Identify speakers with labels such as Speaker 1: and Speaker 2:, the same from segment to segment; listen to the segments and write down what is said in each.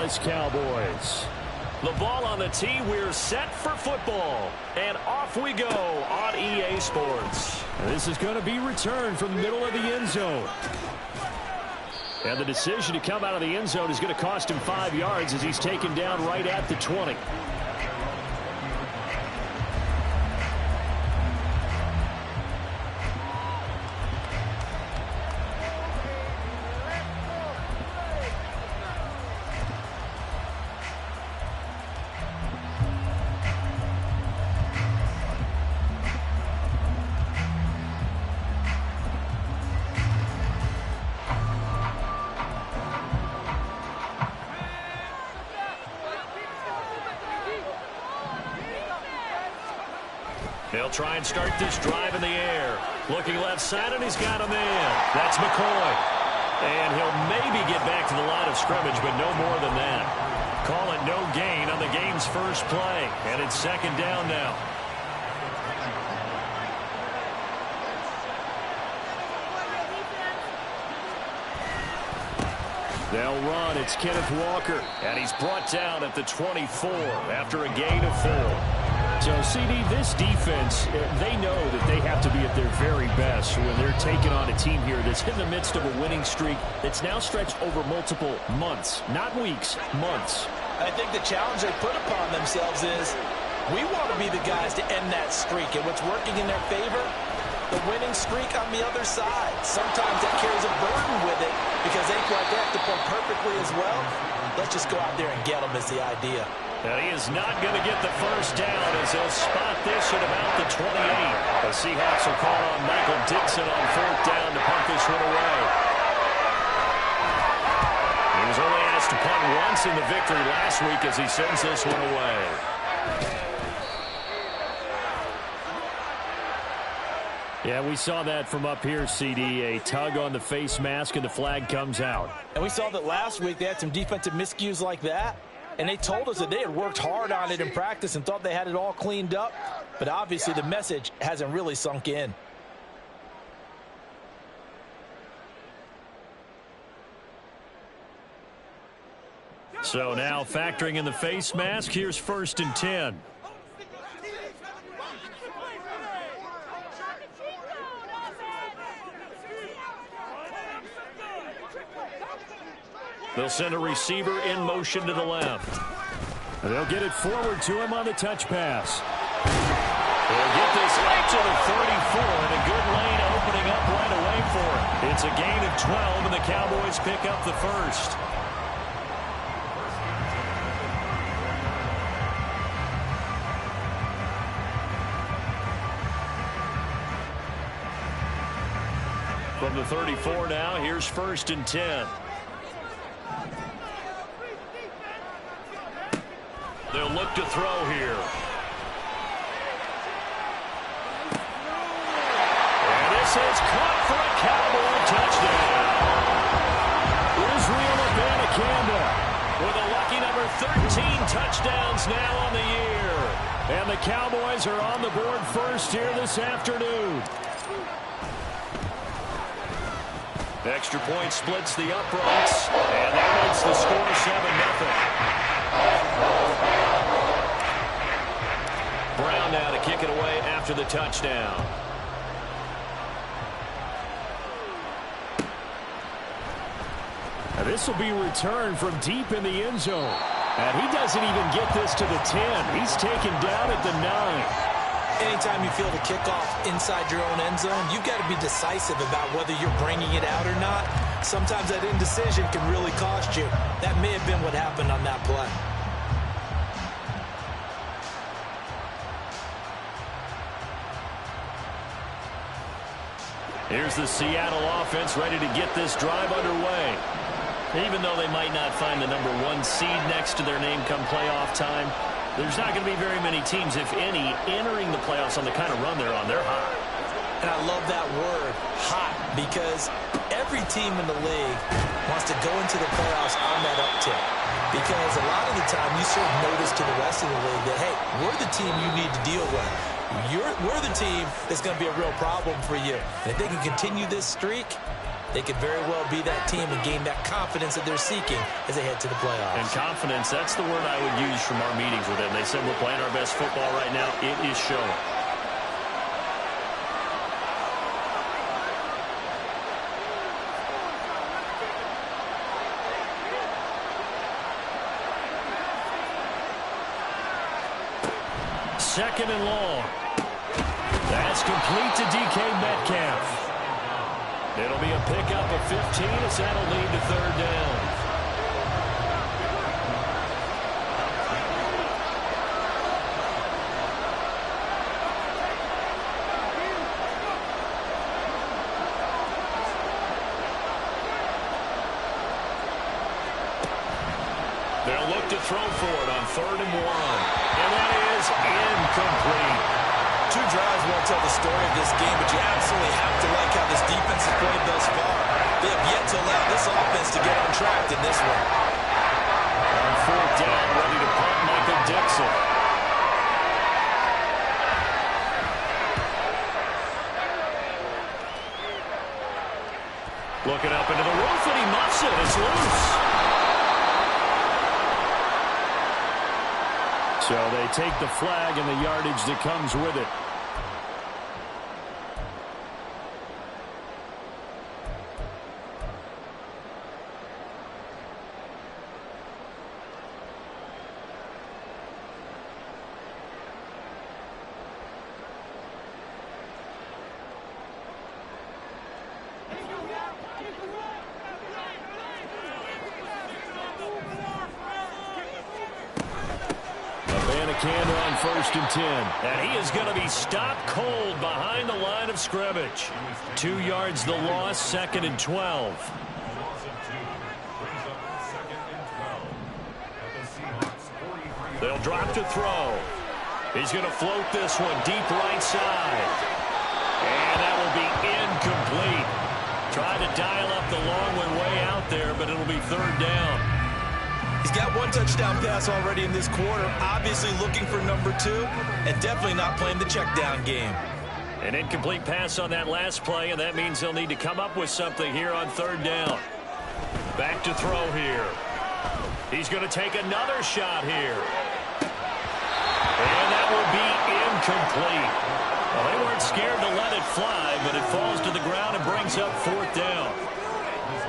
Speaker 1: Dallas Cowboys.
Speaker 2: The ball on the tee. We're set for football. And off we go on EA Sports.
Speaker 1: This is going to be returned from the middle of the end zone. And the decision to come out of the end zone is going to cost him 5 yards as he's taken down right at the 20.
Speaker 2: They'll try and start this drive in the air. Looking left side, and he's got him in. That's McCoy. And he'll maybe get back to the line of scrimmage, but no more than that. Call it no gain on the game's first play. And it's second down now.
Speaker 1: They'll run. It's Kenneth Walker.
Speaker 2: And he's brought down at the 24 after a gain of 4.
Speaker 1: So, CD, this defense, they know that they have to be at their very best when they're taking on a team here that's in the midst of a winning streak that's now stretched over multiple months, not weeks, months.
Speaker 3: I think the challenge they put upon themselves is we want to be the guys to end that streak. And what's working in their favor? The winning streak on the other side. Sometimes that carries a burden with it because they feel like they have to play perfectly as well. Let's just go out there and get them is the idea.
Speaker 2: And he is not going to get the first down as he'll spot this at about the 28. The Seahawks will call on Michael Dixon on 4th down to punt this one away. He was only asked to punt once in the victory last week as he sends this one away.
Speaker 1: Yeah, we saw that from up here, CD. A tug on the face mask, and the flag comes out.
Speaker 3: And we saw that last week they had some defensive miscues like that. And they told us that they had worked hard on it in practice and thought they had it all cleaned up. But obviously the message hasn't really sunk in.
Speaker 1: So now factoring in the face mask, here's 1st and 10.
Speaker 2: They'll send a receiver in motion to the left.
Speaker 1: They'll get it forward to him on the touch pass.
Speaker 2: They'll get this right to the 34, and a good lane opening up right away for him. It's a gain of 12, and the Cowboys pick up the first. From the 34 now, here's 1st and 10. They'll look to throw here. And this is caught for a Cowboy touchdown.
Speaker 1: Israel Abanikanda
Speaker 2: With a lucky number 13 touchdowns now on the year.
Speaker 1: And the Cowboys are on the board first here this afternoon.
Speaker 2: Extra point splits the uprights. And that makes the score 7-0. Brown now to kick it away after the touchdown.
Speaker 1: And this will be returned from deep in the end zone. And he doesn't even get this to the 10. He's taken down at the 9.
Speaker 3: Anytime you feel the kickoff inside your own end zone, you've got to be decisive about whether you're bringing it out or not. Sometimes that indecision can really cost you. That may have been what happened on that play.
Speaker 2: Here's the Seattle offense ready to get this drive underway. Even though they might not find the number 1 seed next to their name come playoff time, there's not going to be very many teams, if any, entering the playoffs on the kind of run they're on. They're hot.
Speaker 3: And I love that word, hot, because every team in the league wants to go into the playoffs on that uptick. Because a lot of the time you serve notice to the rest of the league that, hey, we're the team you need to deal with. We're the team that's going to be a real problem for you. And if they can continue this streak, they could very well be that team and gain that confidence that they're seeking as they head to the playoffs.
Speaker 2: And confidence, that's the word I would use from our meetings with them. They said we're playing our best football right now. It is showing. Second and long. That's complete to DK Metcalf. It'll be a pickup of 15 as that'll lead to third down. They'll look to throw for it on 3rd and 1. And that is incomplete.
Speaker 3: 2 drives won't tell the story of this game, but you absolutely have to like how this defense has played thus far. They have yet to allow this offense to get on track in this one.
Speaker 2: On 4th down, ready to punt, Michael Dixon. Looking up into the roof, and he muffs it. It's loose.
Speaker 1: So they take the flag and the yardage that comes with it. Canada on 1st and 10.
Speaker 2: And he is going to be stopped cold behind the line of scrimmage. 2 yards the loss, 2nd and 12. They'll drop to throw. He's going to float this one deep right side. And that will be incomplete. Tried to dial up the long one way out there, but it'll be 3rd down.
Speaker 3: He's got 1 touchdown pass already in this quarter, obviously looking for number 2, and definitely not playing the check down game.
Speaker 2: An incomplete pass on that last play, and that means he'll need to come up with something here on 3rd down. Back to throw here. He's going to take another shot here. And that will be incomplete. Well, they weren't scared to let it fly, but it falls to the ground and brings up 4th down.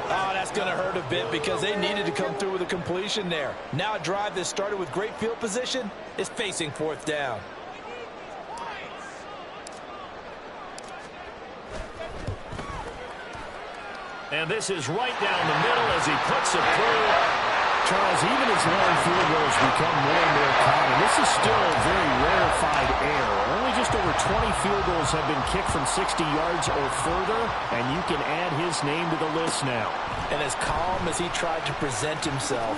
Speaker 3: Oh, that's going to hurt a bit because they needed to come through with a completion there. Now a drive that started with great field position is facing 4th down.
Speaker 2: And this is right down the middle as he puts it through.
Speaker 1: Charles, even as long field goals become more and more common, this is still a very rarefied error. Only just over 20 field goals have been kicked from 60 yards or further, and you can add his name to the list now.
Speaker 3: And as calm as he tried to present himself,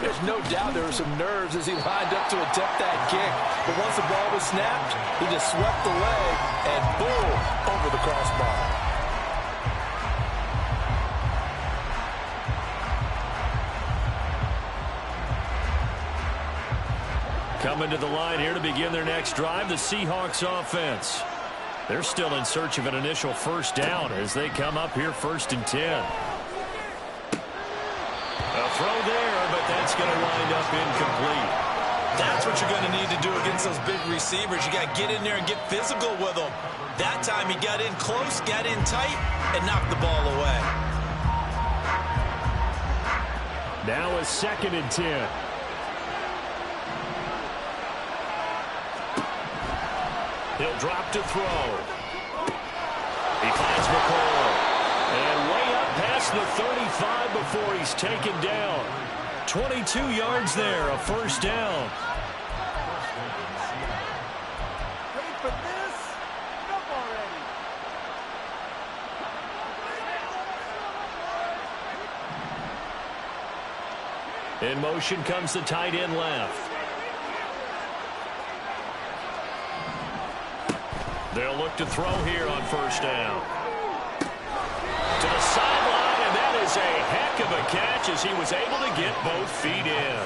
Speaker 3: there's no doubt there were some nerves as he lined up to attempt that kick. But once the ball was snapped, he just swept the leg and boom, over the crossbar.
Speaker 2: Coming to the line here to begin their next drive, the Seahawks offense. They're still in search of an initial 1st down as they come up here 1st and 10. A throw there, but that's going to wind up incomplete.
Speaker 3: That's what you're going to need to do against those big receivers. You got to get in there and get physical with them. That time he got in close, got in tight, and knocked the ball away.
Speaker 1: Now a 2nd and 10.
Speaker 2: He'll drop to throw. He finds McCoy. And way up past the 35 before he's taken down. 22 yards there, a 1st down.
Speaker 4: Ready for this? Come already.
Speaker 2: In motion comes the tight end left. They'll look to throw here on 1st down. To the sideline, and that is a heck of a catch as he was able to get both feet in.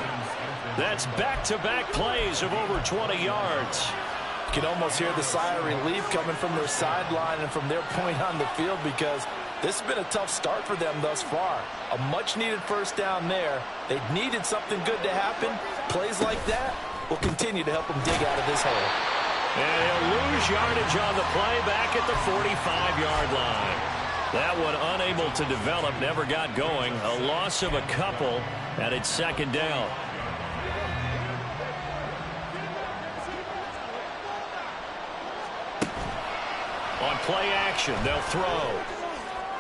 Speaker 2: That's back-to-back plays of over 20 yards.
Speaker 3: You can almost hear the sigh of relief coming from their sideline and from their point on the field because This has been a tough start for them thus far. A much-needed first down there. They needed something good to happen. Plays like that will continue to help them dig out of this hole.
Speaker 2: And he'll lose yardage on the play back at the 45-yard line. That one unable to develop, never got going. A loss of a couple, and it's second down. On play action, they'll throw.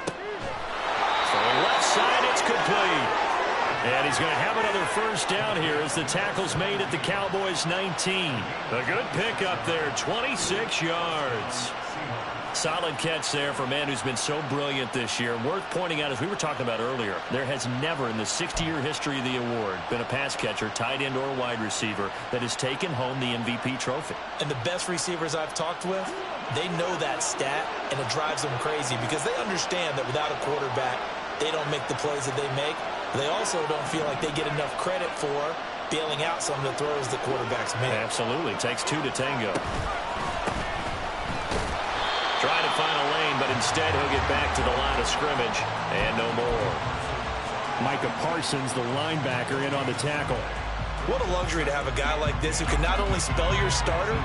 Speaker 2: To the left side, it's complete. And he's going to have another first down here as the tackle's made at the Cowboys' 19. A good pickup there, 26 yards. Solid catch there for a man who's been so brilliant this year. Worth pointing out, as we were talking about earlier, there has never in the 60-year history of the award been a pass catcher, tight end, or wide receiver that has taken home the MVP trophy.
Speaker 3: And the best receivers I've talked with, they know that stat, and it drives them crazy because they understand that without a quarterback, they don't make the plays that they make. They also don't feel like they get enough credit for bailing out some of the throws the quarterbacks make.
Speaker 2: Absolutely. Takes two to tango. Trying to find a lane, but instead he'll get back to the line of scrimmage and no more.
Speaker 1: Micah Parsons, the linebacker, in on the tackle.
Speaker 3: What a luxury to have a guy like this who can not only spell your starter,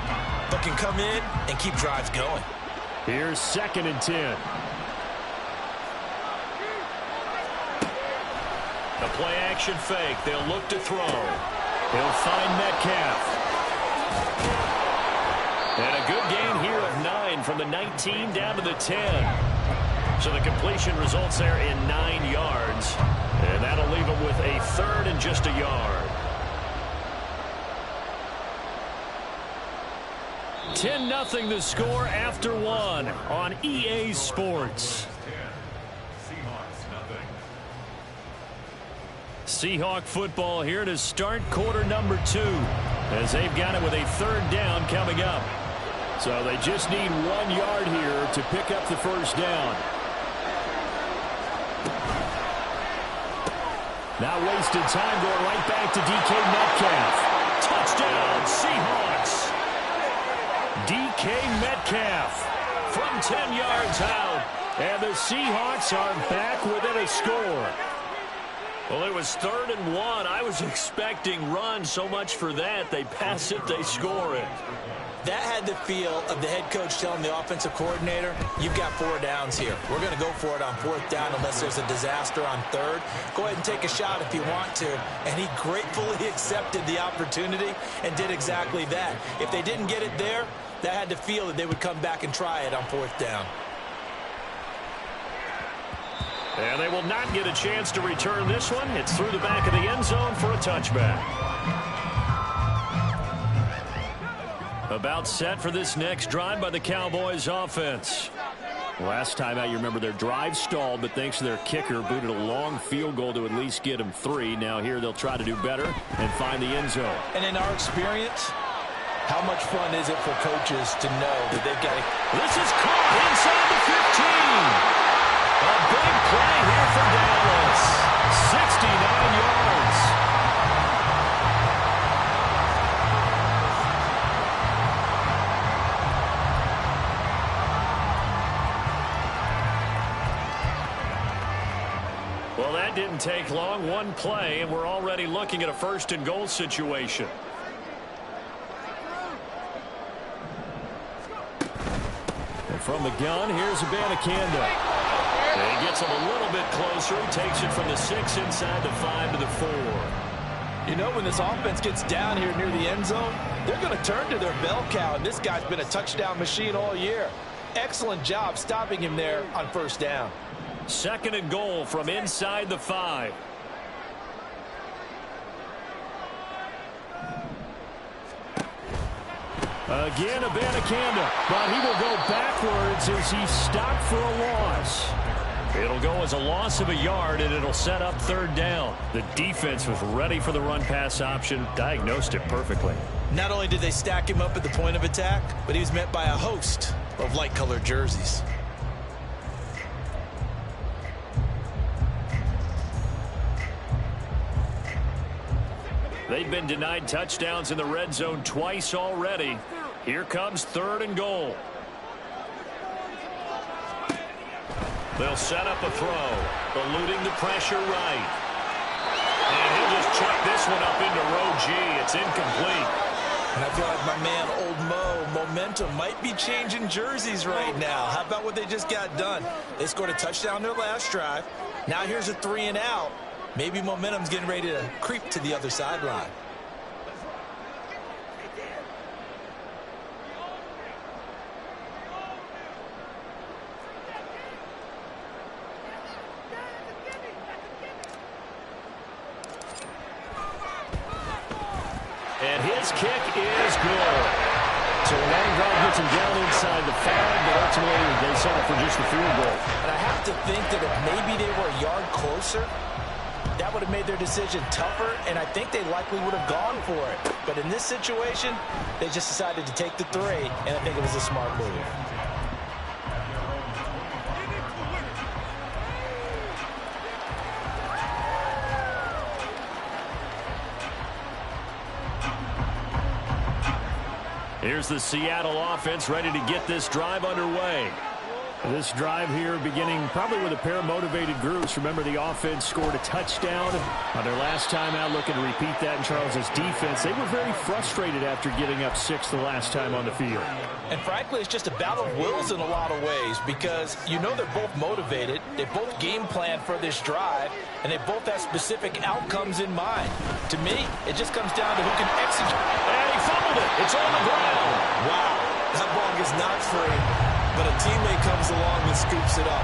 Speaker 3: but can come in and keep drives going.
Speaker 1: Here's 2nd and 10.
Speaker 2: A play-action fake. They'll look to throw. He'll find Metcalf. And a good gain here of 9 from the 19 down to the 10. So the completion results there in 9 yards. And that'll leave him with a 3rd and just a yard. 10-0 the score after 1 on EA Sports. Seahawk football here to start quarter number 2 as they've got it with a 3rd down coming up.
Speaker 1: So they just need 1 yard here to pick up the first down. Now wasted time going right back to DK Metcalf. Touchdown Seahawks. DK Metcalf from 10 yards out. And the Seahawks are back within a score.
Speaker 2: Well, it was 3rd and 1. I was expecting run, so much for that. They pass it, they score it.
Speaker 3: That had the feel of the head coach telling the offensive coordinator, you've got 4 downs here. We're going to go for it on 4th down unless there's a disaster on 3rd. Go ahead and take a shot if you want to. And he gratefully accepted the opportunity and did exactly that. If they didn't get it there, that had the feel that they would come back and try it on 4th down.
Speaker 2: And they will not get a chance to return this one. It's through the back of the end zone for a touchback. About set for this next drive by the Cowboys offense.
Speaker 1: Last time out, you remember their drive stalled, but thanks to their kicker, booted a long field goal to at least get them 3. Now here they'll try to do better and find the end zone.
Speaker 3: And in our experience, how much fun is it for coaches to know that they've got to...
Speaker 2: This is caught inside the 15. A big play here for Dallas. 69 yards. Well, that didn't take long. 1 play, and we're already looking at a 1st and goal situation.
Speaker 1: And from the gun, here's Abanikanda.
Speaker 2: He gets him a little bit closer. He takes it from the 6 inside the 5 to the 4.
Speaker 3: You know, when this offense gets down here near the end zone, they're going to turn to their bell cow, and this guy's been a touchdown machine all year. Excellent job stopping him there on 1st down.
Speaker 2: 2nd and goal from inside the 5.
Speaker 1: Again, Abanikanda, but he will go backwards as he's stopped for a loss.
Speaker 2: It'll go as a loss of a yard, and it'll set up 3rd down. The defense was ready for the run-pass option, diagnosed it perfectly.
Speaker 3: Not only did they stack him up at the point of attack, but he was met by a host of light-colored jerseys.
Speaker 2: They've been denied touchdowns in the red zone twice already. Here comes 3rd and goal. They'll set up a throw, eluding the pressure right. And he'll just chuck this one up into row G. It's incomplete.
Speaker 3: And I feel like my man, Old Mo, momentum might be changing jerseys right now. How about what they just got done? They scored a touchdown their last drive. Now here's a 3 and out. Maybe momentum's getting ready to creep to the other sideline.
Speaker 2: And his kick is good.
Speaker 1: So the long drive gets him down inside the 5, but ultimately they settle for just the field goal.
Speaker 3: And I have to think that if maybe they were a yard closer, that would have made their decision tougher, and I think they likely would have gone for it. But in this situation, they just decided to take the 3, and I think it was a smart move.
Speaker 2: Here's the Seattle offense ready to get this drive underway.
Speaker 1: This drive here beginning probably with a pair of motivated groups. Remember, the offense scored a touchdown on their last time out, looking to repeat that in Charles's defense. They were very frustrated after getting up 6 the last time on the field.
Speaker 3: And frankly, it's just a battle of wills in a lot of ways because you know they're both motivated, they both game plan for this drive, and they both have specific outcomes in mind. To me, it just comes down to who can execute.
Speaker 2: And he fumbled it. It's on the ground.
Speaker 3: Wow, that ball is not free, but a teammate comes along and scoops it up.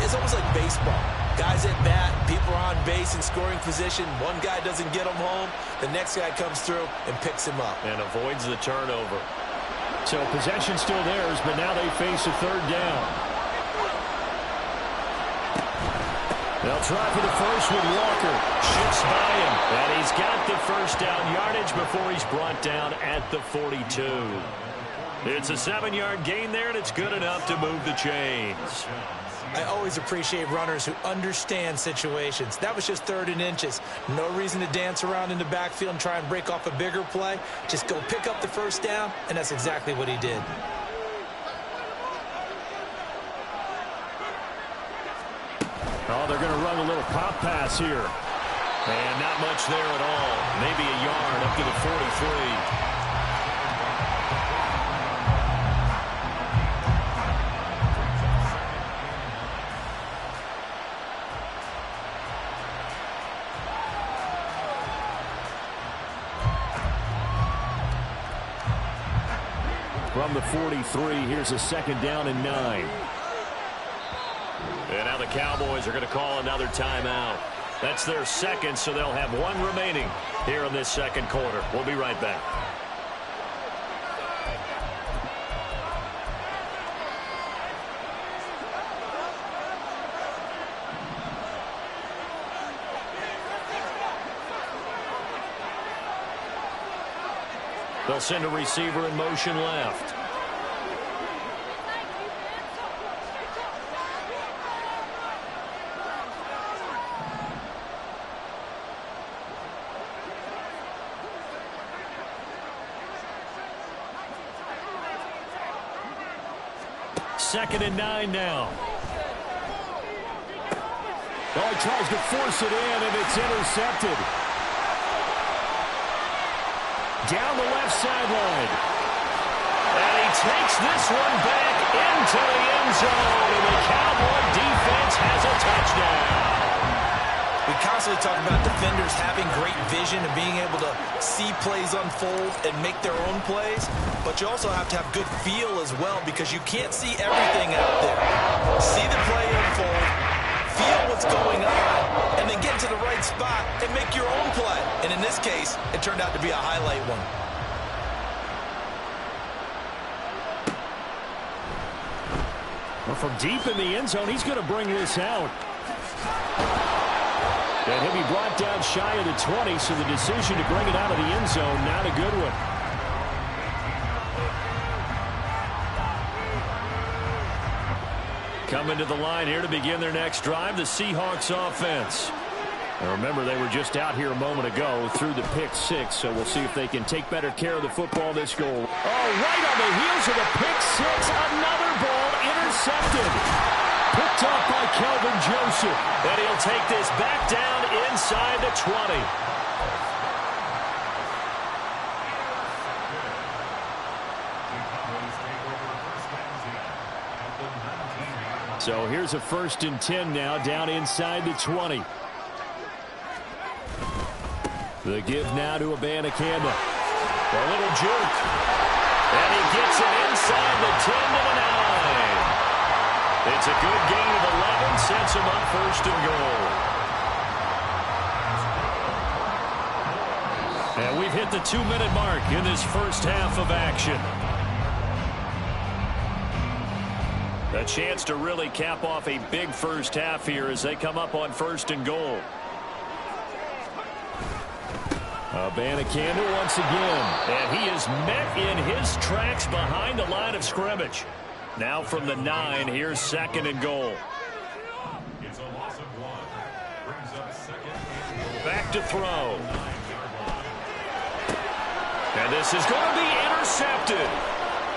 Speaker 3: It's almost like baseball. Guys at bat, people are on base in scoring position. One guy doesn't get him home. The next guy comes through and picks him up.
Speaker 2: And avoids the turnover.
Speaker 1: So possession still theirs, but now they face a 3rd down. They'll try for the first with Walker.
Speaker 2: Shifts by him. And he's got the first down yardage before he's brought down at the 42. It's a 7-yard gain there, and it's good enough to move the chains.
Speaker 3: I always appreciate runners who understand situations. That was just 3rd and inches. No reason to dance around in the backfield and try and break off a bigger play. Just go pick up the first down, and that's exactly what he did.
Speaker 1: Oh, they're going to run a little pop pass here.
Speaker 2: And not much there at all. Maybe a yard up to the 43.
Speaker 1: From the 43, here's a 2nd down and 9.
Speaker 2: And now the Cowboys are going to call another timeout. That's their 2nd, so they'll have 1 remaining here in this 2nd quarter. We'll be right back. They'll send a receiver in motion left.
Speaker 1: Second and 9 now. Oh, he tries to force it in, and it's intercepted. Down the left sideline.
Speaker 2: And he takes this one back into the end zone, and the Cowboy defense has a touchdown.
Speaker 3: We constantly talk about defenders having great vision and being able to see plays unfold and make their own plays, but you also have to have good feel as well because you can't see everything out there. See the play unfold, feel what's going on, and then get to the right spot and make your own play. And in this case, it turned out to be a highlight one.
Speaker 1: Well, from deep in the end zone, he's going to bring this out. And he'll be brought down shy of the 20, so the decision to bring it out of the end zone, not a good one.
Speaker 2: Coming to the line here to begin their next drive, the Seahawks offense.
Speaker 1: Now remember, they were just out here a moment ago through the pick 6, so we'll see if they can take better care of the football this goal. Oh, right on the heels of the pick 6, another ball intercepted. Picked off by Kelvin Joseph.
Speaker 2: And he'll take this back down inside the 20.
Speaker 1: So here's a 1st and 10 now, down inside the 20. The give now to Abanikanda.
Speaker 2: A little juke. And he gets it inside the 10 to the 9. It's a good gain of 11, sets him up 1st and goal. And we've hit the 2-minute mark in this first half of action. A chance to really cap off a big first half here as they come up on 1st and goal.
Speaker 1: Abanikanda once again.
Speaker 2: And he is met in his tracks behind the line of scrimmage. Now from the 9, here's 2nd and goal.
Speaker 5: It's a loss of 1. Brings up 2nd and goal.
Speaker 2: Back to throw. And this is going to be intercepted.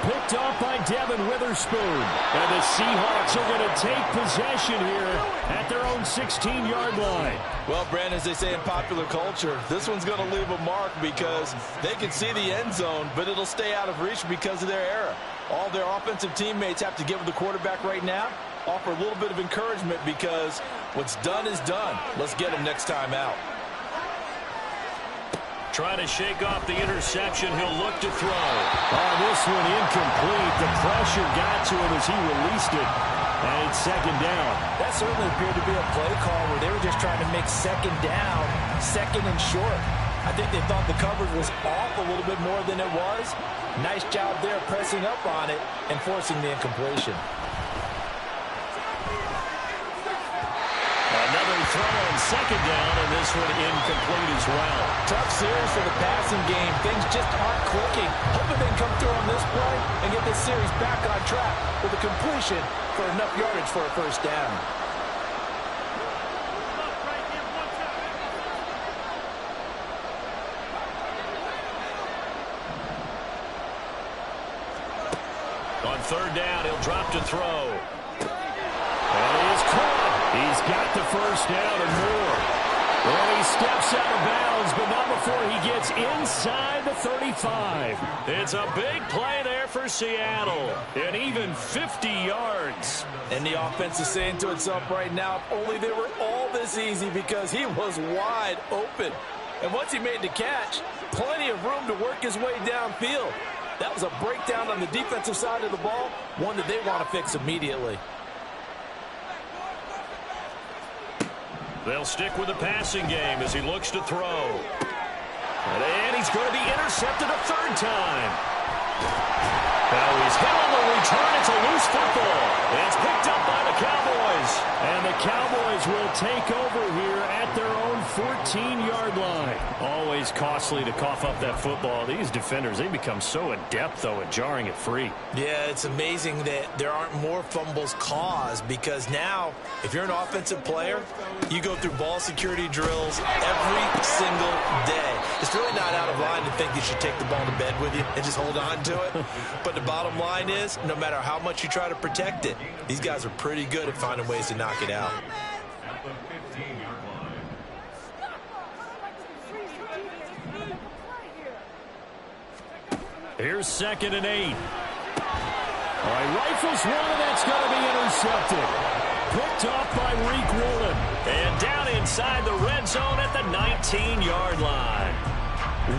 Speaker 1: Picked off by Devin Witherspoon. And the Seahawks are going to take possession here at their own 16-yard line.
Speaker 3: Well, Brandon, as they say in popular culture, this one's going to leave a mark because they can see the end zone, but it'll stay out of reach because of their error. All their offensive teammates have to give the quarterback right now, offer a little bit of encouragement because what's done is done. Let's get him next time out.
Speaker 2: Trying to shake off the interception. He'll look to throw.
Speaker 1: On this one, incomplete. The pressure got to him as he released it. And it's 2nd down.
Speaker 3: That certainly appeared to be a play call where they were just trying to make 2nd down, 2nd and short. I think they thought the coverage was off a little bit more than it was. Nice job there pressing up on it and forcing the incompletion.
Speaker 2: Another throw on 2nd down, and this one incomplete as well.
Speaker 3: Tough series for the passing game. Things just aren't clicking. Hoping they can come through on this play and get this series back on track with a completion for enough yardage for a 1st down.
Speaker 2: On 3rd down, he'll drop to throw.
Speaker 1: And he is caught. He's got the 1st down and more. Well, he steps out of bounds, but not before he gets inside the 35.
Speaker 2: It's a big play there for Seattle. And even 50 yards.
Speaker 3: And the offense is saying to itself right now, if only they were all this easy because he was wide open. And once he made the catch, plenty of room to work his way downfield. That was a breakdown on the defensive side of the ball, one that they want to fix immediately.
Speaker 2: They'll stick with the passing game as he looks to throw. And he's going to be intercepted a 3rd time. Now he's hit on the return. It's a loose football. It's picked up by the Cowboys.
Speaker 1: And the Cowboys will take over here at their own 14-yard line.
Speaker 2: Always costly to cough up that football. These defenders, they become so adept, though, at jarring it free.
Speaker 3: Yeah, it's amazing that there aren't more fumbles caused because now, if you're an offensive player, you go through ball security drills every single day. It's really not out of line to think you should take the ball to bed with you and just hold on to it. But the bottom line is, no matter how much you try to protect it, these guys are pretty good at finding ways to knock it out.
Speaker 5: At the 15-yard line.
Speaker 2: Here's 2nd and 8.
Speaker 1: All right, rifles one, and that's going to be intercepted. Picked off by Reek Woolen.
Speaker 2: And down inside the red zone at the 19-yard line.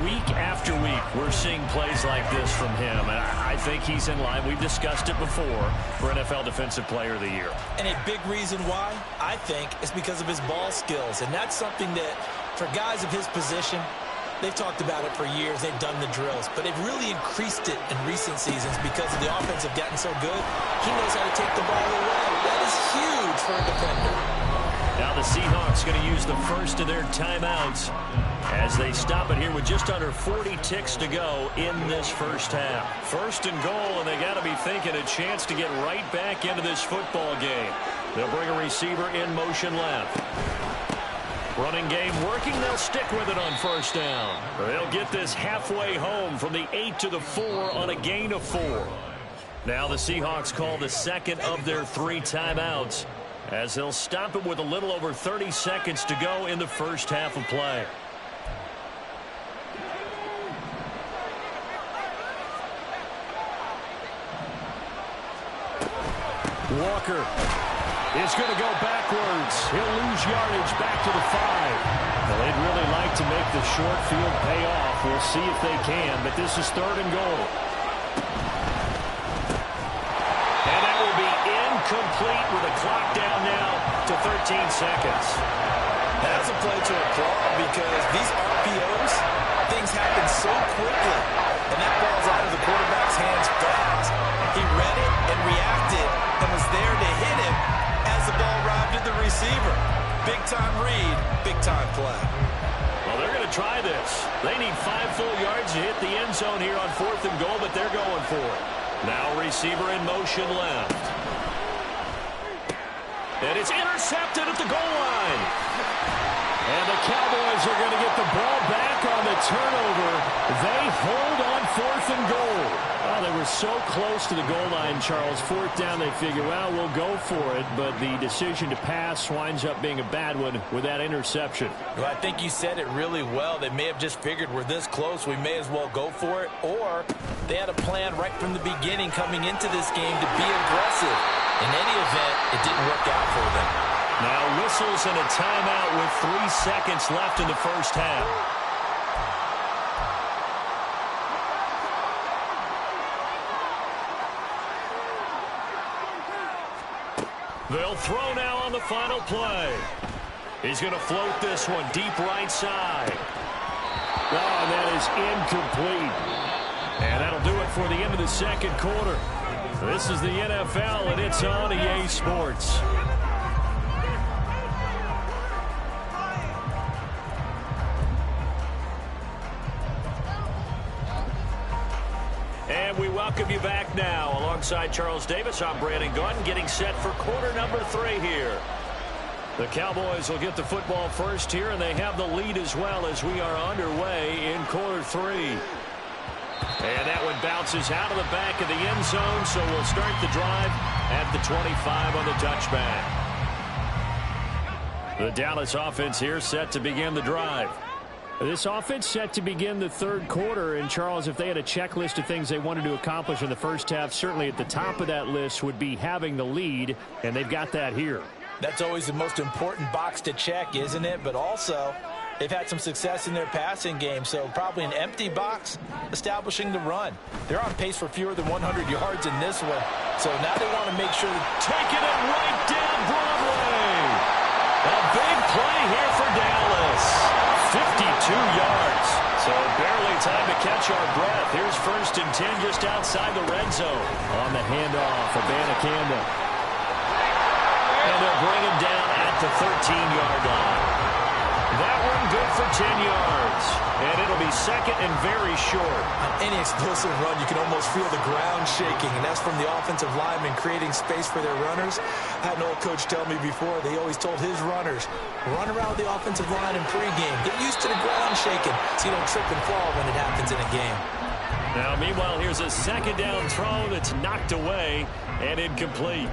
Speaker 2: Week after week, we're seeing plays like this from him, and I think he's in line. We've discussed it before for NFL Defensive Player of the Year.
Speaker 3: And a big reason why, I think, is because of his ball skills. And that's something that, for guys of his position, they've talked about it for years. They've done the drills. But they've really increased it in recent seasons because of the offense have gotten so good. He knows how to take the ball away. That is huge for a defender.
Speaker 2: Now the Seahawks going to use the first of their timeouts as they stop it here with just under 40 ticks to go in this first half. 1st and goal, and they got to be thinking a chance to get right back into this football game. They'll bring a receiver in motion left. Running game working. They'll stick with it on 1st down. They'll get this halfway home from the 8 to the 4 on a gain of 4. Now the Seahawks call the second of their 3 timeouts as they'll stop it with a little over 30 seconds to go in the first half of play.
Speaker 1: Walker is going to go backwards. He'll lose yardage back to the 5. Well, they'd really like to make the short field pay off. We'll see if they can, but this is 3rd and goal.
Speaker 2: And that will be incomplete with a clock down now to 13 seconds.
Speaker 3: That's a play to applaud because these RPOs, things happen so quickly. And that ball's out of the quarterback's hands fast. He read it and reacted and was there to hit him as the ball arrived at the receiver. Big-time read, big-time play.
Speaker 2: Well, they're going to try this. They need 5 full yards to hit the end zone here on 4th and goal, but they're going for it. Now receiver in motion left. And it's intercepted at the goal line.
Speaker 1: And the Cowboys are going to get the ball back on the turnover. They hold on 4th and goal. Oh, they were so close to the goal line, Charles. 4th down, they figure, well, we'll go for it. But the decision to pass winds up being a bad one with that interception.
Speaker 3: Well, I think you said it really well. They may have just figured we're this close, we may as well go for it. Or they had a plan right from the beginning coming into this game to be aggressive. In any event, it didn't work out for them.
Speaker 2: Now whistles and a timeout with 3 seconds left in the first half. They'll throw now on the final play. He's going to float this one deep right side.
Speaker 1: Oh, that is incomplete.
Speaker 2: And that'll do it for the end of the second quarter. This is the NFL, and it's on EA Sports. And we welcome you back now. Alongside Charles Davis, I'm Brandon Gunn, getting set for quarter number 3 here. The Cowboys will get the football first here, and they have the lead as well as we are underway in quarter 3. And that one bounces out of the back of the end zone, so we'll start the drive at the 25 on the touchback. The Dallas offense here set to begin the drive.
Speaker 1: This offense set to begin the 3rd quarter, and Charles, if they had a checklist of things they wanted to accomplish in the first half, certainly at the top of that list would be having the lead, and they've got that here.
Speaker 3: That's always the most important box to check, isn't it? But also, they've had some success in their passing game, so probably an empty box establishing the run. They're on pace for fewer than 100 yards in this one, so now they want to make sure they're
Speaker 2: taking it right down Broadway. A big play here for Dallas. 52 yards. So barely time to catch our breath. Here's 1st and 10 just outside the red zone.
Speaker 1: On the handoff, Abanikanda.
Speaker 2: And they'll bring him down at the 13-yard line. That one good for 10 yards. And it'll be 2nd and very short.
Speaker 3: On any explosive run, you can almost feel the ground shaking, and that's from the offensive linemen creating space for their runners. I had an old coach tell me before, they always told his runners, run around the offensive line in pregame. Get used to the ground shaking so you don't trip and fall when it happens in a game.
Speaker 2: Now, meanwhile, here's a 2nd down throw that's knocked away and incomplete.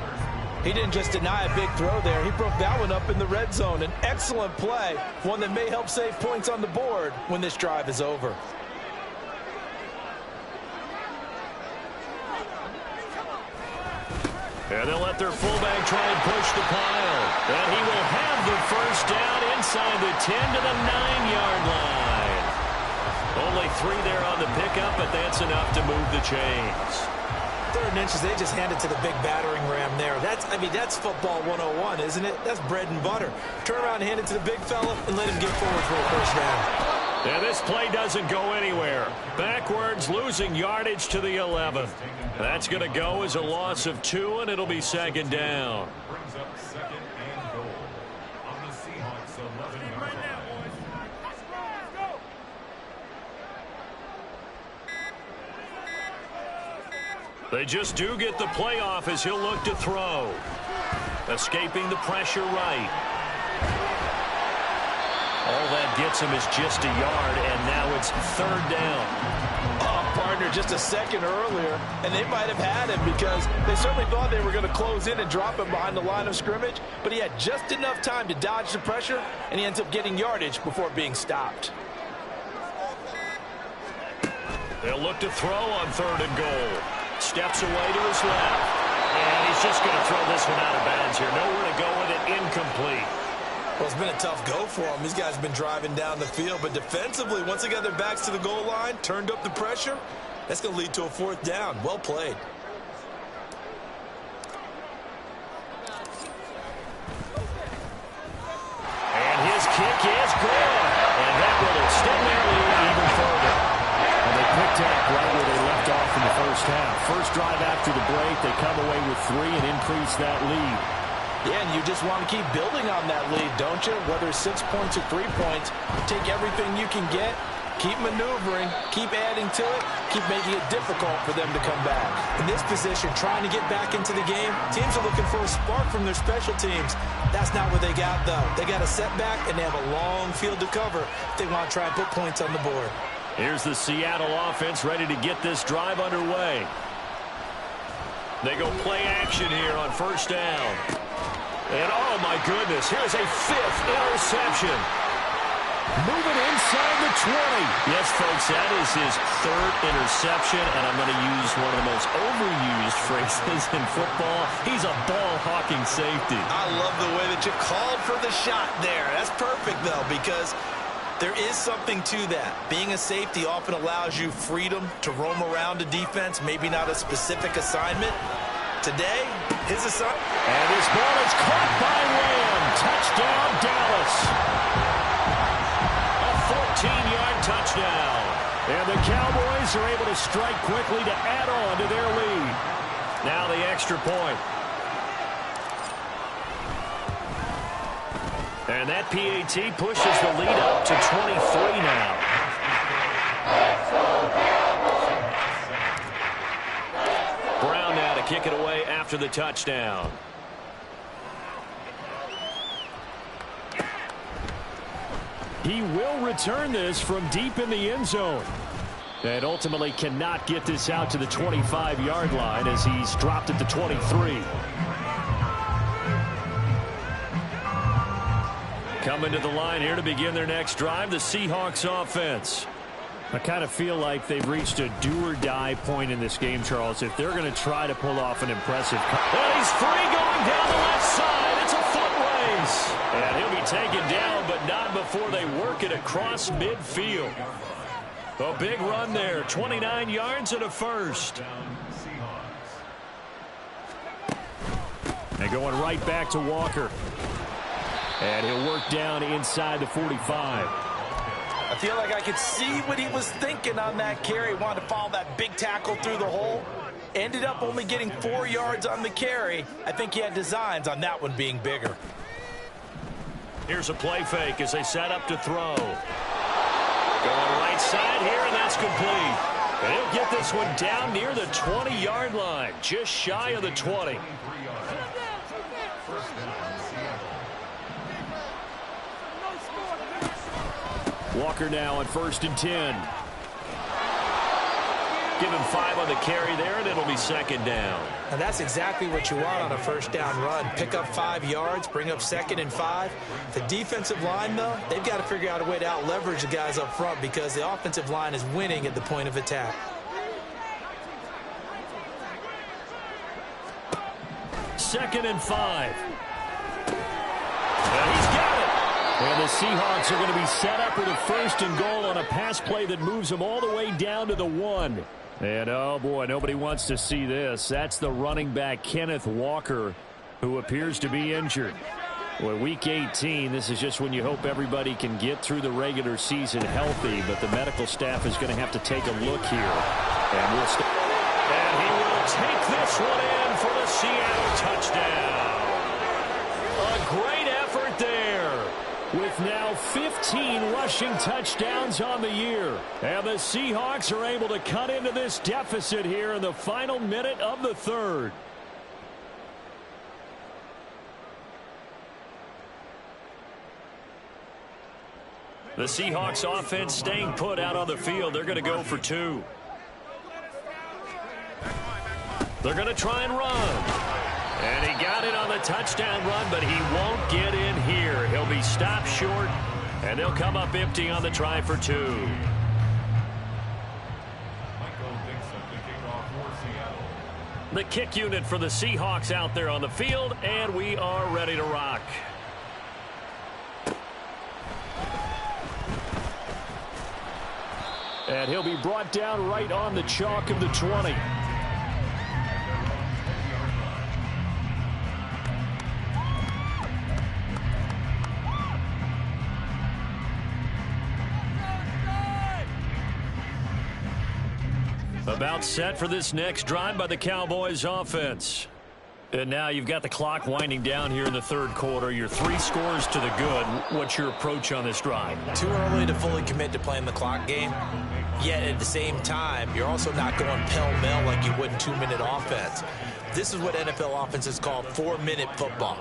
Speaker 3: He didn't just deny a big throw there. He broke that one up in the red zone. An excellent play, one that may help save points on the board when this drive is over.
Speaker 2: And they'll let their fullback try and push the pile. And he will have the first down inside the 10 to the 9-yard line. Only 3 there on the pickup, but that's enough to move the chains.
Speaker 3: 3rd and inches, they just handed to the big battering ram there. That's football 101, isn't it? That's bread and butter. Turn around and hand it to the big fella and let him get forward for a first down.
Speaker 2: And this play doesn't go anywhere. Backwards, losing yardage to the 11. That's going to go as a loss of 2, and it'll be 2nd down.
Speaker 5: Brings up 2nd and goal on the Seahawks 11-yard line.
Speaker 2: They just do get the playoff as he'll look to throw. Escaping the pressure right. All that gets him is just a yard, and now it's 3rd down.
Speaker 3: Oh, partner, corner just a second earlier, and they might have had him because they certainly thought they were going to close in and drop him behind the line of scrimmage, but he had just enough time to dodge the pressure, and he ends up getting yardage before being stopped.
Speaker 2: They'll look to throw on 3rd and goal. Steps away to his left. And he's just going to throw this one out of bounds here. Nowhere to go with it. Incomplete.
Speaker 3: Well, it's been a tough go for them. These guys have been driving down the field, but defensively, once they got their backs to the goal line, turned up the pressure, that's going to lead to a 4th down. Well played.
Speaker 2: And his kick is good. And that will extend their lead even further.
Speaker 1: And they picked up right where they left off in the first half. First drive after the break, they come away with 3 and increase that lead.
Speaker 3: Yeah, and you just want to keep building on that lead, don't you? Whether it's 6 points or 3 points, take everything you can get, keep maneuvering, keep adding to it, keep making it difficult for them to come back. In this position, trying to get back into the game, teams are looking for a spark from their special teams. That's not what they got, though. They got a setback, and they have a long field to cover if they want to try and put points on the board.
Speaker 2: Here's the Seattle offense ready to get this drive underway. They go play action here on 1st down. And, oh, my goodness, here's a 5th interception. Moving inside the 20. Yes, folks, that is his 3rd interception, and I'm going to use one of the most overused phrases in football. He's a ball-hawking safety.
Speaker 3: I love the way that you called for the shot there. That's perfect, though, because there is something to that. Being a safety often allows you freedom to roam around a defense, maybe not a specific assignment. Today, his assignment.
Speaker 1: And this ball is caught by Lamb. Touchdown, Dallas.
Speaker 2: A 14-yard touchdown.
Speaker 1: And the Cowboys are able to strike quickly to add on to their lead.
Speaker 2: Now the extra point. And that PAT pushes the lead up to 23 now. Brown now to kick it away after the touchdown.
Speaker 1: He will return this from deep in the end zone. And ultimately cannot get this out to the 25-yard line as he's dropped at the 23.
Speaker 2: Coming to the line here to begin their next drive, the Seahawks offense.
Speaker 1: I kind of feel like they've reached a do-or-die point in this game, Charles, if they're going to try to pull off an impressive...
Speaker 2: And he's free going down the left side. It's a foot race. And he'll be taken down, but not before they work it across midfield. A big run there, 29 yards and a first.
Speaker 1: And going right back to Walker. And he'll work down inside the 45.
Speaker 3: I feel like I could see what he was thinking on that carry. Wanted to follow that big tackle through the hole. Ended up only getting 4 yards on the carry. I think he had designs on that one being bigger.
Speaker 2: Here's a play fake as they set up to throw. Going right side here, and that's complete. And he'll get this one down near the 20-yard line, just shy of the 20.
Speaker 1: Walker now on 1st and 10.
Speaker 2: Give him 5 on the carry there, and it'll be 2nd down.
Speaker 3: And that's exactly what you want on a 1st down run. Pick up 5 yards, bring up 2nd and 5. The defensive line, though, they've got to figure out a way to out-leverage the guys up front because the offensive line is winning at the point of attack.
Speaker 1: Second and 5. And he's got it. And the Seahawks are going to be set up with a 1st and goal on a pass play that moves them all the way down to the 1. And, oh, boy, nobody wants to see this. That's the running back, Kenneth Walker, who appears to be injured. Well, Week 18, this is just when you hope everybody can get through the regular season healthy, but the medical staff is going to have to take a look here. And
Speaker 2: he will take this one in for the Seattle touchdown. A great effort there.
Speaker 1: With now 15 rushing touchdowns on the year. And the Seahawks are able to cut into this deficit here in the final minute of the 3rd.
Speaker 2: The Seahawks offense staying put out on the field. They're going to go for 2. They're going to try and run. And he got it on the touchdown run, but he won't get in here. He'll be stopped short, and they'll come up empty on the try for 2. The kick unit for the Seahawks out there on the field, and we are ready to rock.
Speaker 1: And he'll be brought down right on the chalk of the 20.
Speaker 2: About set for this next drive by the Cowboys offense. And now you've got the clock winding down here in the third quarter. You're 3 scores to the good. What's your approach on this drive?
Speaker 3: Too early to fully commit to playing the clock game. Yet at the same time, you're also not going pell-mell like you would in 2-minute offense. This is what NFL offenses call 4-minute football.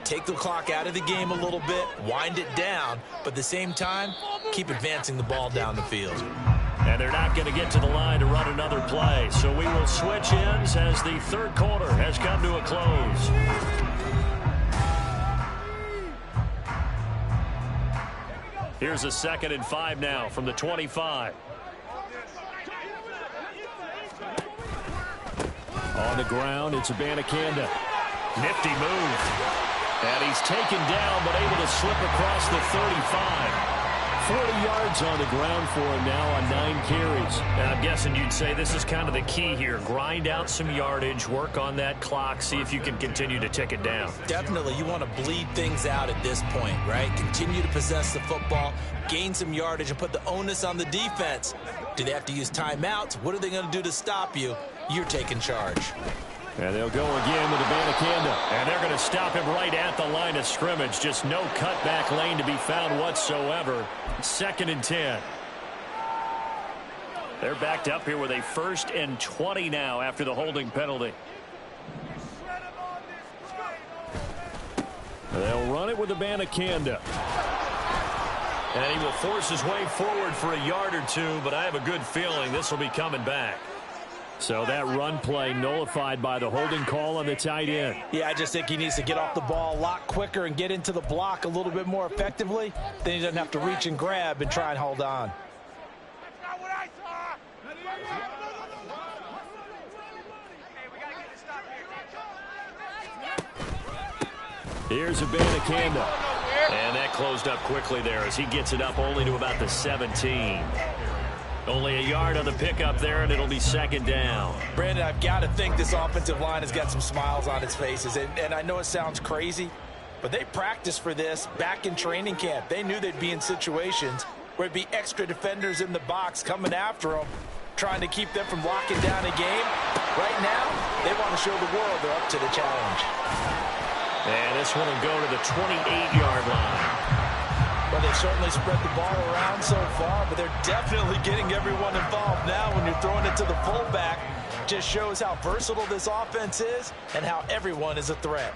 Speaker 3: Take the clock out of the game a little bit, wind it down, but at the same time, keep advancing the ball down the field.
Speaker 2: And they're not going to get to the line to run another play. So we will switch ends as the third quarter has come to a close. Here's a 2nd and 5 now from the 25.
Speaker 1: On the ground, it's Abanikanda.
Speaker 2: Nifty move. And he's taken down, but able to slip across the 35.
Speaker 1: 40 yards on the ground for him now on 9 carries.
Speaker 2: And I'm guessing you'd say this is kind of the key here. Grind out some yardage, work on that clock, see if you can continue to tick it down.
Speaker 3: Definitely, you want to bleed things out at this point, right? Continue to possess the football, gain some yardage, and put the onus on the defense. Do they have to use timeouts? What are they going to do to stop you? You're taking charge.
Speaker 1: And they'll go again with Abanikanda.
Speaker 2: And they're going to stop him right at the line of scrimmage. Just no cutback lane to be found whatsoever. 2nd and 10. They're backed up here with a 1st and 20 now after the holding penalty.
Speaker 1: They'll run it with Abanikanda.
Speaker 2: And he will force his way forward for a yard or 2, but I have a good feeling this will be coming back.
Speaker 1: So that run play nullified by the holding call on the tight end.
Speaker 3: Yeah, I just think he needs to get off the ball a lot quicker and get into the block a little bit more effectively. Then he doesn't have to reach and grab and try and hold on.
Speaker 1: Here's Abanikanda.
Speaker 2: And that closed up quickly there as he gets it up only to about the 17. Only a yard on the pickup there, and it'll be 2nd down.
Speaker 3: Brandon, I've got to think this offensive line has got some smiles on its faces. And I know it sounds crazy, but they practiced for this back in training camp. They knew they'd be in situations where it'd be extra defenders in the box coming after them, trying to keep them from locking down a game. Right now, they want to show the world they're up to the challenge.
Speaker 2: And this one will go to the 28-yard line.
Speaker 3: Well, they've certainly spread the ball around so far, but they're definitely getting everyone involved now when you're throwing it to the fullback. Just shows how versatile this offense is and how everyone is a threat.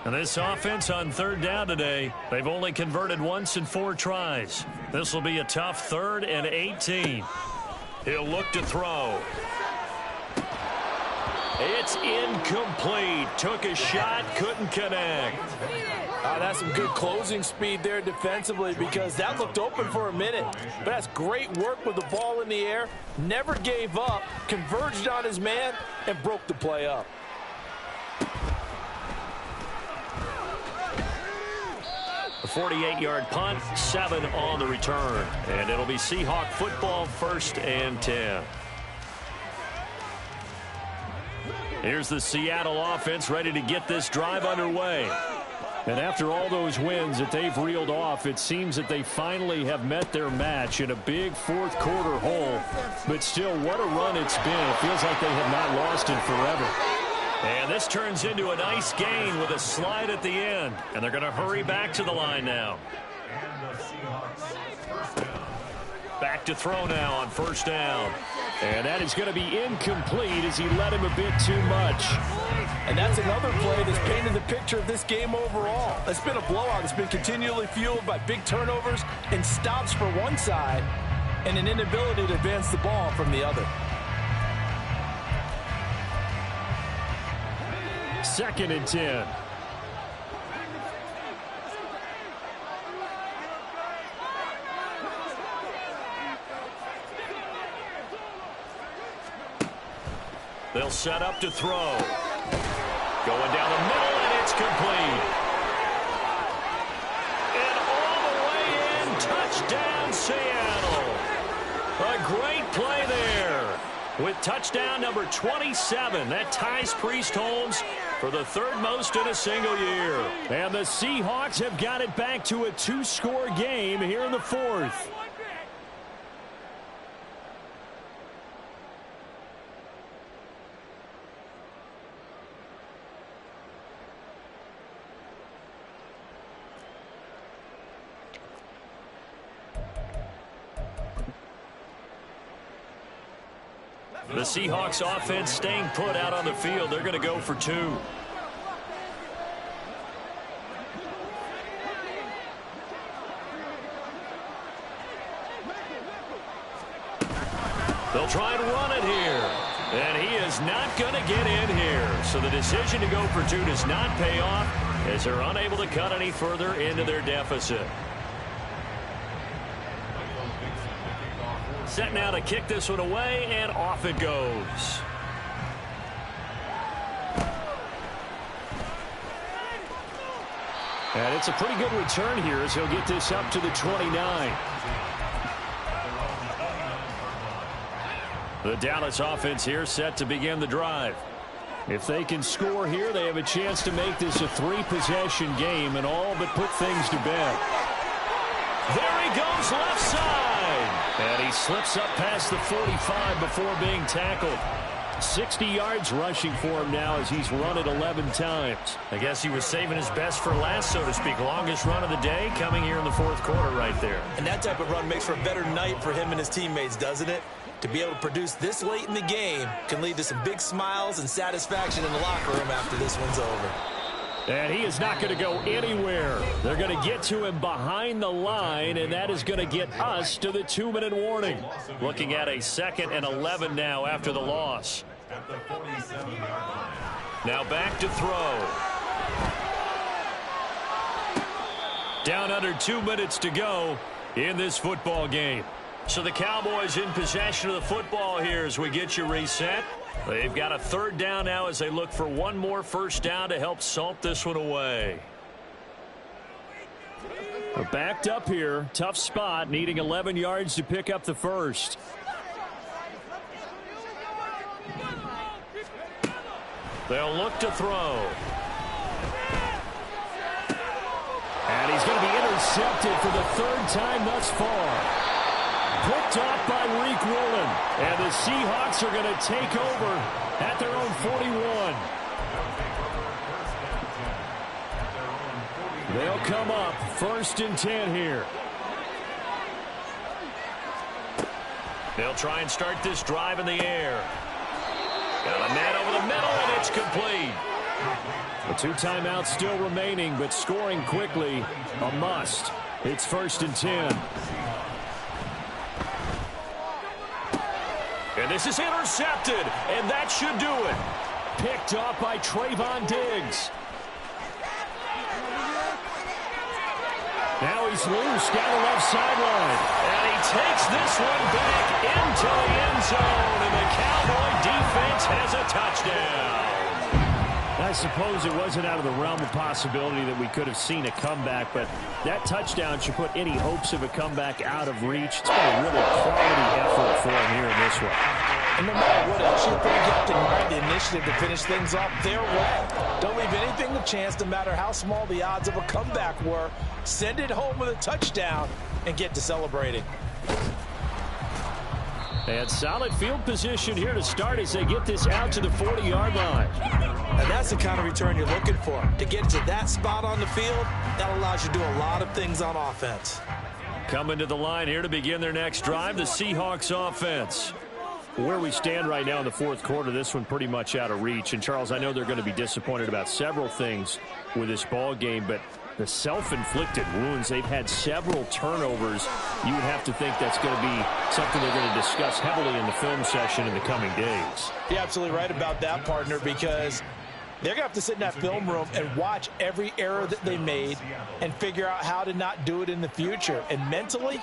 Speaker 2: And this offense on 3rd down today, they've only converted once in 4 tries. This will be a tough 3rd and 18. He'll look to throw. It's incomplete. Took a shot, couldn't connect.
Speaker 3: That's some good closing speed there defensively because that looked open for a minute. But that's great work with the ball in the air. Never gave up, converged on his man, and broke the play up.
Speaker 2: A 48-yard punt, 7 on the return. And it'll be Seahawk football, 1st and 10. Here's the Seattle offense ready to get this drive underway.
Speaker 1: And after all those wins that they've reeled off, it seems that they finally have met their match in a big 4th quarter hole. But still, what a run it's been. It feels like they have not lost in forever.
Speaker 2: And this turns into a nice gain with a slide at the end. And they're going to hurry back to the line now. Back to throw now on 1st down.
Speaker 1: And that is going to be incomplete as he led him a bit too much.
Speaker 3: And that's another play that's painted the picture of this game overall. It's been a blowout. It's been continually fueled by big turnovers and stops for one side and an inability to advance the ball from the other.
Speaker 1: 2nd and 10.
Speaker 2: They'll set up to throw. Going down the middle, and it's complete. And all the way in, touchdown Seattle. A great play there. With touchdown number 27, that ties Priest Holmes for the 3rd most in a single year.
Speaker 1: And the Seahawks have got it back to a 2-score game here in the 4th.
Speaker 2: The Seahawks offense staying put out on the field. They're going to go for 2. They'll try and run it here. And he is not going to get in here. So the decision to go for 2 does not pay off as they're unable to cut any further into their deficit. Set now to kick this one away, and off it goes.
Speaker 1: And it's a pretty good return here as he'll get this up to the 29.
Speaker 2: The Dallas offense here set to begin the drive.
Speaker 1: If they can score here, they have a chance to make this a 3-possession game and all but put things to bed.
Speaker 2: There he goes left side.
Speaker 1: And he slips up past the 45 before being tackled. 60 yards rushing for him now as he's run it 11 times.
Speaker 2: I guess he was saving his best for last, so to speak. Longest run of the day coming here in the 4th quarter right there.
Speaker 3: And that type of run makes for a better night for him and his teammates, doesn't it? To be able to produce this late in the game can lead to some big smiles and satisfaction in the locker room after this one's over.
Speaker 1: And he is not going to go anywhere. They're going to get to him behind the line, and that is going to get us to the 2-minute warning.
Speaker 2: Looking at a 2nd and 11 now after the loss. Now back to throw. Down under 2 minutes to go in this football game. So the Cowboys in possession of the football here as we get you reset. They've got a 3rd down now as they look for one more 1st down to help salt this one away.
Speaker 1: We're backed up here. Tough spot, needing 11 yards to pick up the 1st.
Speaker 2: They'll look to throw.
Speaker 1: And he's going to be intercepted for the 3rd time thus far. Picked off by Reek Woolen. And the Seahawks are going to take over at their own 41. They'll come up 1st and 10 here.
Speaker 2: They'll try and start this drive in the air. Got a man over the middle, and it's complete.
Speaker 1: The 2 timeouts still remaining, but scoring quickly, a must. It's 1st and 10.
Speaker 2: And this is intercepted, and that should do it.
Speaker 1: Picked off by Trayvon Diggs. Now he's loose down the left sideline.
Speaker 2: And he takes this one back into the end zone, and the Cowboy defense has a touchdown.
Speaker 1: I suppose it wasn't out of the realm of possibility that we could have seen a comeback, but that touchdown should put any hopes of a comeback out of reach. It's been a really quality effort for him here in this one.
Speaker 3: And no matter what else you think, you have to admire the initiative to finish things off their way. Don't leave anything to chance, no matter how small the odds of a comeback were. Send it home with a touchdown and get to celebrating.
Speaker 1: And solid field position here to start as they get this out to the 40-yard line.
Speaker 3: And that's the kind of return you're looking for. To get to that spot on the field, that allows you to do a lot of things on offense.
Speaker 2: Coming to the line here to begin their next drive, the Seahawks offense.
Speaker 1: Where we stand right now in the 4th quarter, this one pretty much out of reach. And, Charles, I know they're going to be disappointed about several things with this ball game, but the self-inflicted wounds. They've had several turnovers. You would have to think that's going to be something they're going to discuss heavily in the film session in the coming days.
Speaker 3: You're absolutely right about that, partner, because they're going to have to sit in that film room and watch every error that they made and figure out how to not do it in the future. And mentally,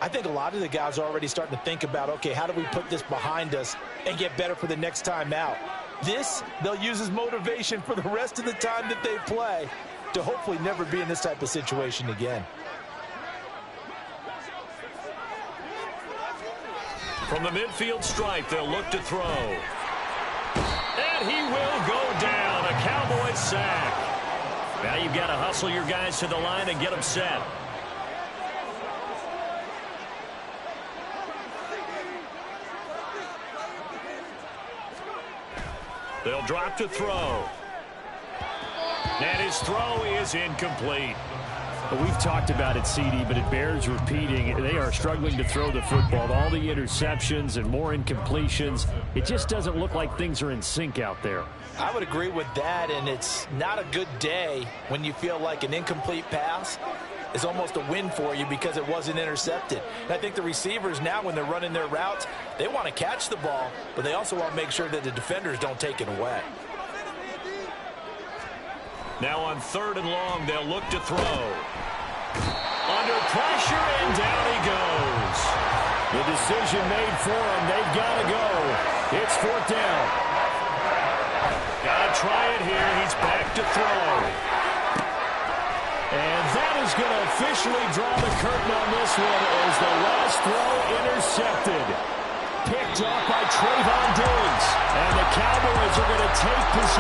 Speaker 3: I think a lot of the guys are already starting to think about, okay, how do we put this behind us and get better for the next time out? This, they'll use as motivation for the rest of the time that they play to hopefully never be in this type of situation again.
Speaker 2: From the midfield stripe, they'll look to throw. And he will go down. A Cowboys sack. Now you've got to hustle your guys to the line and get them set. They'll drop to throw. And his throw is incomplete.
Speaker 1: Well, we've talked about it, CD, but it bears repeating. They are struggling to throw the football. All the interceptions and more incompletions. It just doesn't look like things are in sync out there.
Speaker 3: I would agree with that, and it's not a good day when you feel like an incomplete pass is almost a win for you because it wasn't intercepted. And I think the receivers now, when they're running their routes, they want to catch the ball, but they also want to make sure that the defenders don't take it away.
Speaker 2: Now on 3rd and long, they'll look to throw. Under pressure, and down he goes.
Speaker 1: The decision made for him. They've got to go. It's 4th down.
Speaker 2: Got to try it here. He's back to throw.
Speaker 1: And that is going to officially draw the curtain on this one as the last throw intercepted. Picked off by Trayvon Diggs. And the Cowboys are going to take possession.